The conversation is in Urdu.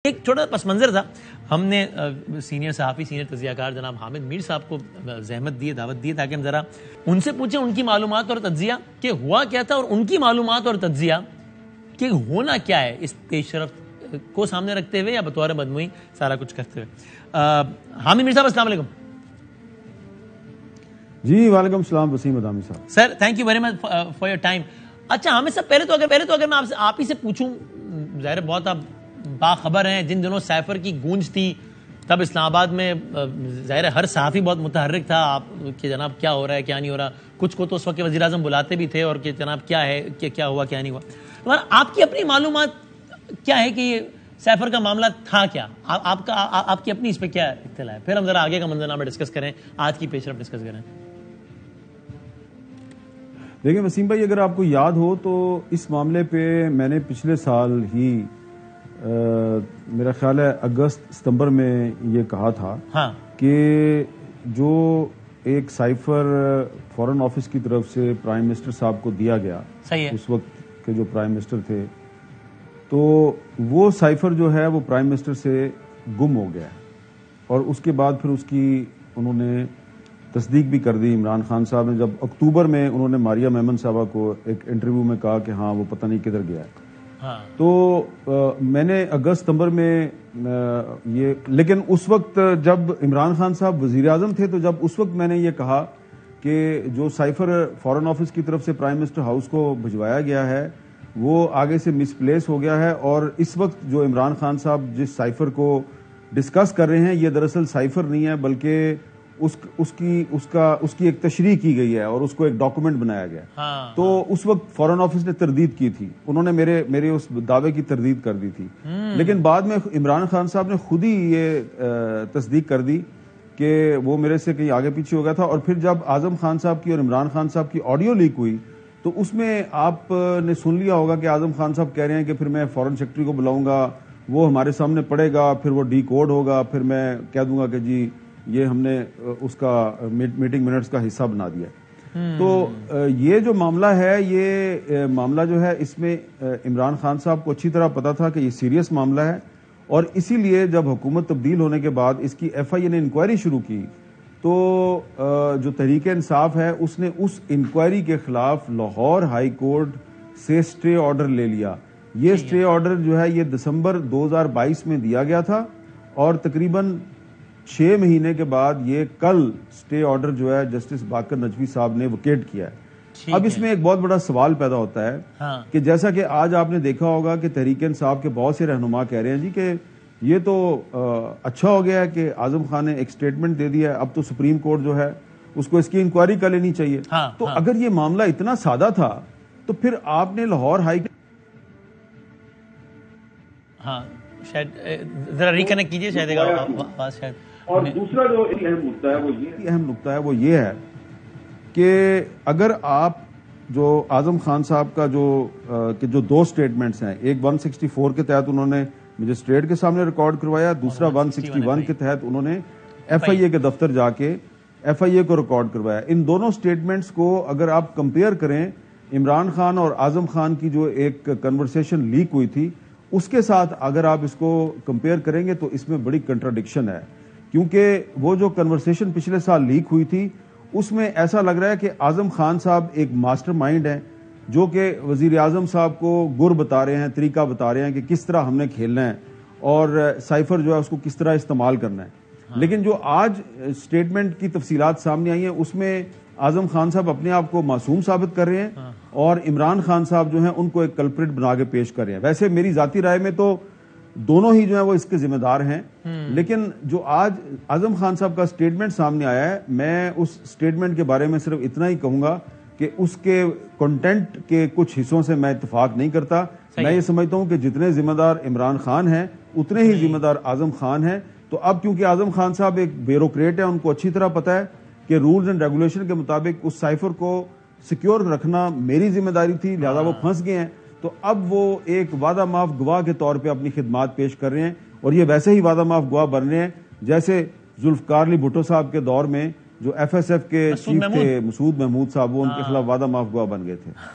ایک چھوٹا پس منظر تھا. ہم نے سینئر صحافی سینئر تجزیہ کار جناب حامد میر صاحب کو زحمت دی دعوت دی تاکہ ہم ذرا ان سے پوچھیں ان کی معلومات اور تجزیہ کہ ہوا کیا تھا اور ان کی معلومات اور تجزیہ کہ ہونا کیا ہے اس پیش رفت کو سامنے رکھتے ہوئے یا بطور مجموعی سارا کچھ کرتے ہوئے. حامد میر صاحب السلام علیکم. جی وعلیکم السلام وسیم ادامی صاحب. Sir thank you very much for your time. اچھا حامد صاحب پہلے تو اگر میں آپ ہی سے پوچھوں, ظاہر بہت آپ باخبر ہیں, جن دنوں سیفر کی گونج تھی تب اسلام آباد میں ظاہر ہر صحافی بہت متحرک تھا آپ کہ جناب کیا ہو رہا ہے کیا نہیں ہو رہا. کچھ کو تو اس وقت وزیر اعظم بلاتے بھی تھے اور کہ جناب کیا ہے کہ کیا ہوا کیا نہیں ہوا. آپ کی اپنی معلومات کیا ہے کہ یہ سیفر کا معاملہ تھا کیا, آپ کی اپنی اس پہ کیا اطلاع ہے؟ پھر ہم ذرا آگے کا منظرنامہ ڈسکس کریں, آج کی پیش رفت ڈسکس کریں. دیکھیں وسیم بھائی, اگر آپ کو یاد ہو تو اس معاملے پہ میں نے پچھلے سال ہی میرا خیال ہے اگست ستمبر میں یہ کہا تھا کہ جو ایک سائفر فارن آفس کی طرف سے پرائم منسٹر صاحب کو دیا گیا اس وقت کے جو پرائم منسٹر تھے, تو وہ سائفر جو ہے وہ پرائم منسٹر سے گم ہو گیا اور اس کے بعد پھر اس کی انہوں نے تصدیق بھی کر دی. عمران خان صاحب نے جب اکتوبر میں انہوں نے ماریا میمن صاحبہ کو ایک انٹرویو میں کہا کہ ہاں وہ پتہ نہیں کدھر گیا ہے, تو میں نے اگست ستمبر میں یہ, لیکن اس وقت جب عمران خان صاحب وزیر اعظم تھے تو جب اس وقت میں نے یہ کہا کہ جو سائفر فارن آفس کی طرف سے پرائم منسٹر ہاؤس کو بھجوایا گیا ہے وہ آگے سے مس پلیس ہو گیا ہے, اور اس وقت جو عمران خان صاحب جس سائفر کو ڈسکس کر رہے ہیں یہ دراصل سائفر نہیں ہے بلکہ اس کی ایک تشریح کی گئی ہے اور اس کو ایک ڈاکومنٹ بنایا گیا. تو اس وقت فارن آفس نے تردید کی تھی, انہوں نے میرے اس دعوے کی تردید کر دی تھی, لیکن بعد میں عمران خان صاحب نے خود ہی یہ تصدیق کر دی کہ وہ میرے سے کہیں آگے پیچھے ہو گیا تھا. اور پھر جب اعظم خان صاحب کی اور عمران خان صاحب کی آڈیو لیک ہوئی تو اس میں آپ نے سن لیا ہوگا کہ اعظم خان صاحب کہہ رہے ہیں کہ پھر میں فارن سیکرٹری کو بلاؤں گا, وہ ہمارے سامنے پڑھے گا, پھر وہ ڈی کوڈ ہوگا, پھر میں کہہ دوں گا کہ جی یہ ہم نے اس کا میٹنگ منٹس کا حصہ بنا دیا. تو یہ جو معاملہ ہے, یہ معاملہ جو ہے اس میں عمران خان صاحب کو اچھی طرح پتا تھا کہ یہ سیریس معاملہ ہے, اور اسی لیے جب حکومت تبدیل ہونے کے بعد اس کی ایف آئی اے نے انکوائری شروع کی تو جو تحریک انصاف ہے اس نے اس انکوائری کے خلاف لاہور ہائی کورٹ سے سٹے آرڈر لے لیا. یہ سٹے آرڈر جو ہے یہ دسمبر 2022 میں دیا گیا تھا اور تقریباً 6 مہینے کے بعد یہ کل سٹے آرڈر جو ہے جسٹس باقر نجوی صاحب نے ویکیٹ کیا ہے. اب اس میں ایک بہت بڑا سوال پیدا ہوتا ہے کہ جیسا کہ آج آپ نے دیکھا ہوگا کہ تحریک انصاف کے بہت سے رہنما کہہ رہے ہیں جی کہ یہ تو اچھا ہو گیا ہے کہ اعظم خان نے ایک سٹیٹمنٹ دے دیا ہے, اب تو سپریم کورٹ جو ہے اس کو اس کی انکوائری کر لینی چاہیے. تو اگر یہ معاملہ اتنا سادہ تھا تو پھر آپ نے لاہور ہائی ذرا ریکنیکٹ کیجیے شاید. اور دوسرا جو اہم نقطہ ہے وہ یہ ہے کہ اگر آپ جو اعظم خان صاحب کا جو 2 سٹیٹمنٹس ہیں, ایک 164 کے تحت انہوں نے مجسٹریٹ کے سامنے ریکارڈ کروایا, دوسرا 161 کے تحت انہوں نے ایف آئی اے کے دفتر جا کے ایف آئی اے کو ریکارڈ کروایا. ان دونوں سٹیٹمنٹس کو اگر آپ کمپیئر کریں عمران خان اور اعظم خان کی جو ایک کنورسیشن لیک ہوئی تھی اس کے ساتھ اگر آپ اس کو کمپیئر کریں گے تو اس میں بڑی کنٹراڈکشن ہے, کیونکہ وہ جو کنورسیشن پچھلے سال لیک ہوئی تھی اس میں ایسا لگ رہا ہے کہ اعظم خان صاحب ایک ماسٹر مائنڈ ہیں جو کہ وزیر اعظم صاحب کو گر بتا رہے ہیں, طریقہ بتا رہے ہیں کہ کس طرح ہم نے کھیلنا ہے اور سائفر جو ہے اس کو کس طرح استعمال کرنا ہے. لیکن جو آج سٹیٹمنٹ کی تفصیلات سامنے آئی ہیں اس میں اعظم خان صاحب اپنے آپ کو معصوم ثابت کر رہے ہیں اور عمران خان صاحب جو ہیں ان کو ایک کلپریٹ بنا کے پیش کر رہے ہیں. ویسے میری ذاتی رائے میں تو دونوں ہی جو ہیں وہ اس کے ذمہ دار ہیں, لیکن جو آج اعظم خان صاحب کا سٹیٹمنٹ سامنے آیا ہے میں اس سٹیٹمنٹ کے بارے میں صرف اتنا ہی کہوں گا کہ اس کے کنٹینٹ کے کچھ حصوں سے میں اتفاق نہیں کرتا. میں یہ سمجھتا ہوں کہ جتنے ذمہ دار عمران خان ہیں اتنے ہی ذمہ دار اعظم خان ہیں. تو اب کیونکہ اعظم خان صاحب ایک بیوروکریٹ ہے, ان کو اچھی طرح پتا ہے کہ رولز اینڈ ریگولیشن کے مطابق اس سائفر کو سیکیور رکھنا میری ذمہ داری تھی, لہذا وہ پھنس گئے ہیں. تو اب وہ ایک وعدہ معاف گواہ کے طور پہ اپنی خدمات پیش کر رہے ہیں, اور یہ ویسے ہی وعدہ معاف گواہ بن رہے ہیں جیسے ذوالفقار علی بھٹو صاحب کے دور میں جو ایف ایس ایف کے چیف تھے مسعود محمود صاحب, وہ ان کے خلاف وعدہ معاف گواہ بن گئے تھے.